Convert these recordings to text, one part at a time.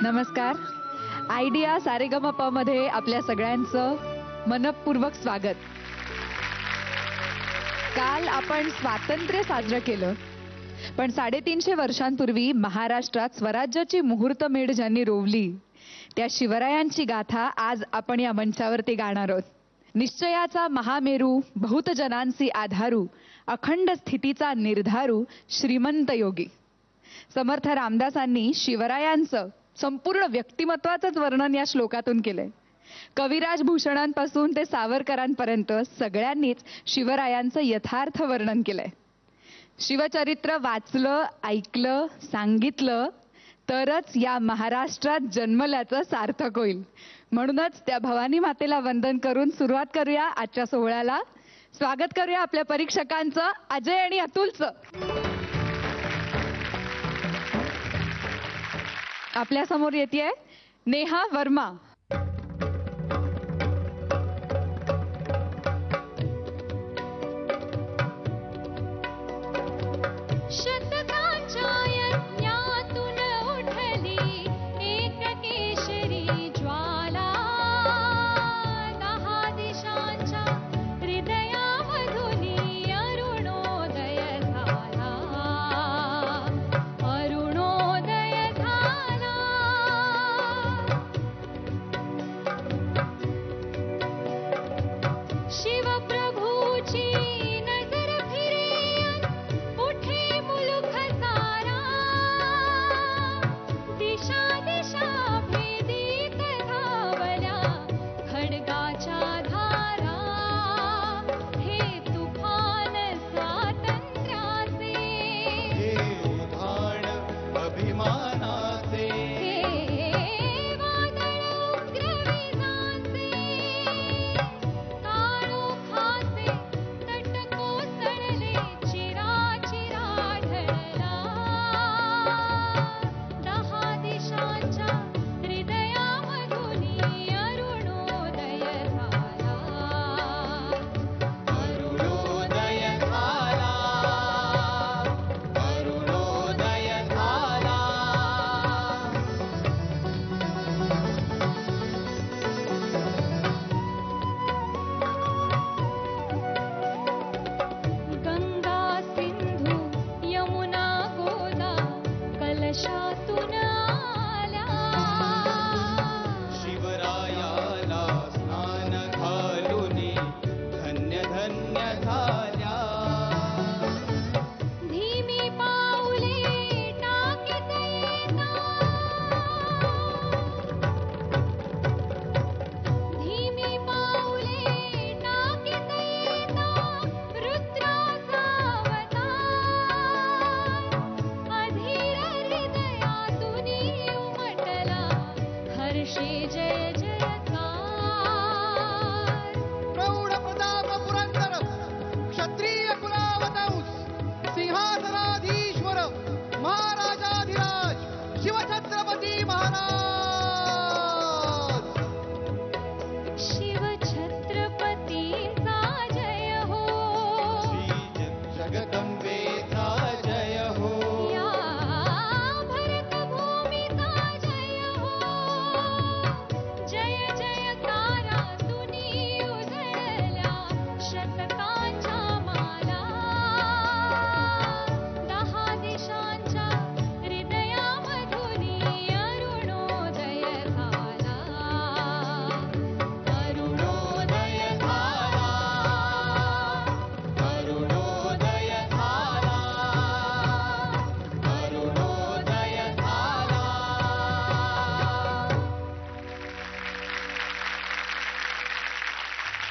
नमस्कार. आयडिया सारेगमप मध्ये आपल्या सगळ्यांचं मनपूर्वक स्वागत. काल आपण स्वातंत्र्य साजरं केलं, पण 350 वर्षांपूर्वी महाराष्ट्रात स्वराज्याची मुहूर्तमेढ ज्यांनी रोवली त्या शिवरायांची गाथा आज आपण या मंचावरती गाणार आहोत. निश्चयाचा महामेरू, बहुतजनांसी आधारू, अखंड स्थितीचा निर्धारू, श्रीमंत योगी. समर्थ रामदासांनी शिवरायांचं संपूर्ण व्यक्तिमत्वाचंच वर्णन या श्लोकातून केलंय. कविराज भूषणांपासून ते सावरकरांपर्यंत सगळ्यांनीच शिवरायांचं यथार्थ वर्णन केलंय. शिवचरित्र वाचलं, ऐकलं, सांगितलं तरच या महाराष्ट्रात जन्मल्याचं सार्थक होईल. म्हणूनच त्या भवानी मातेला वंदन करून सुरुवात करूया आजच्या सोहळ्याला. स्वागत करूया आपल्या परीक्षकांचं, अजय आणि अतुलचं. आपल्या समोर येतेय नेहा वर्मा.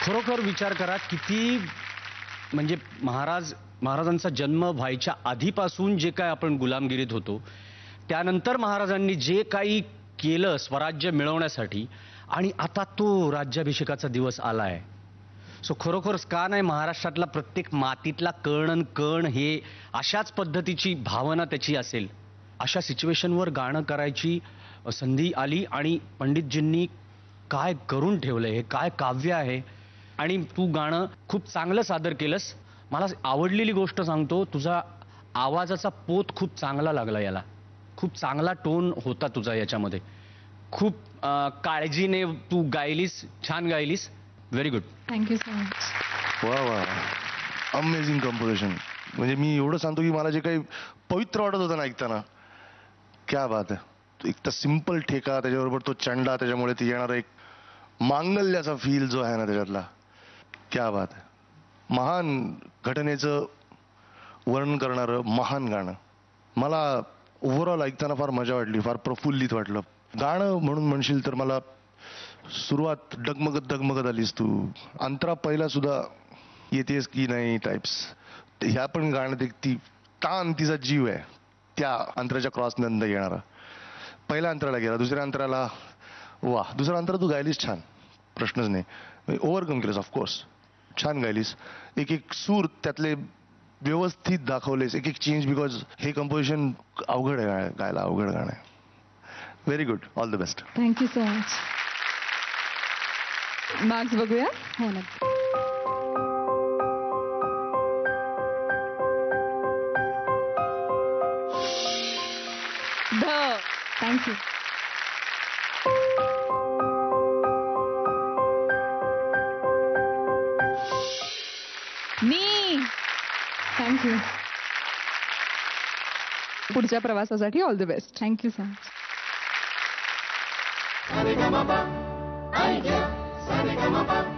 खरोखर विचार करा, किती म्हणजे महाराजांचा जन्म व्हायच्या आधीपासून जे काय आपण गुलामगिरीत होतो, त्यानंतर महाराजांनी जे काही केलं स्वराज्य मिळवण्यासाठी, आणि आता तो राज्याभिषेकाचा दिवस आलाय. सो खरोखर का नाही महाराष्ट्रातला प्रत्येक मातीतला कण हे अशाच पद्धतीची भावना त्याची असेल. अशा सिच्युएशनवर गाणं करायची संधी आली आणि पंडितजींनी काय करून ठेवलंय, हे काय काव्य आहे. आणि तू गाणं खूप चांगलं सादर केलंस. मला आवडलेली गोष्ट सांगतो, तुझा आवाजाचा पोत खूप चांगला लागला याला. खूप चांगला टोन होता तुझा याच्यामध्ये. खूप काळजीने तू गायलीस, छान गायलीस. Very good. Thank you so much. वा वा, अमेझिंग कंपोजिशन. म्हणजे मी एवढं सांगतो की मला जे काही पवित्र वाटत होतं ना ऐकताना, क्या बात आहे. एक तर सिम्पल ठेका, त्याच्याबरोबर तो चंडा, त्याच्यामुळे ते येणारा एक मांगल्याचा फील जो आहे ना त्याच्यातला, क्या बात आहे. महान घटनेचं वर्णन करणारं महान गाणं. मला ओव्हरऑल ऐकताना फार मजा वाटली, फार प्रफुल्लित वाटलं. गाणं म्हणून म्हणशील तर मला सुरुवात डगमगत डगमगत आलीस तू. अंतरा पहिला सुद्धा येतेस की नाही टाइप्स. ह्या पण गाण्यात एक ती तान, तिचा जीव आहे त्या अंतराच्या क्रॉस नंतर येणारा. पहिल्या अंतराला गेला, दुसऱ्या अंतराला वा, दुसरा अंतर तू गायलीस छान, प्रश्नच नाही. ओव्हरकम केलंस ऑफकोर्स, छान गायलीस. एक एक सूर त्यातले व्यवस्थित दाखवलेस, एक एक चेंज. बिकॉज हे कंपोजिशन अवघड आहे गायला, अवघड गाणं आहे. Very good, all the best. Thank you so much. Marks बघूया. हो ना. थँक्यू. मी थँक्यू. पुढच्या प्रवासासाठी all the best. Thank you so much. Sa re ga ma pa, ai ya, sa re ga ma pa.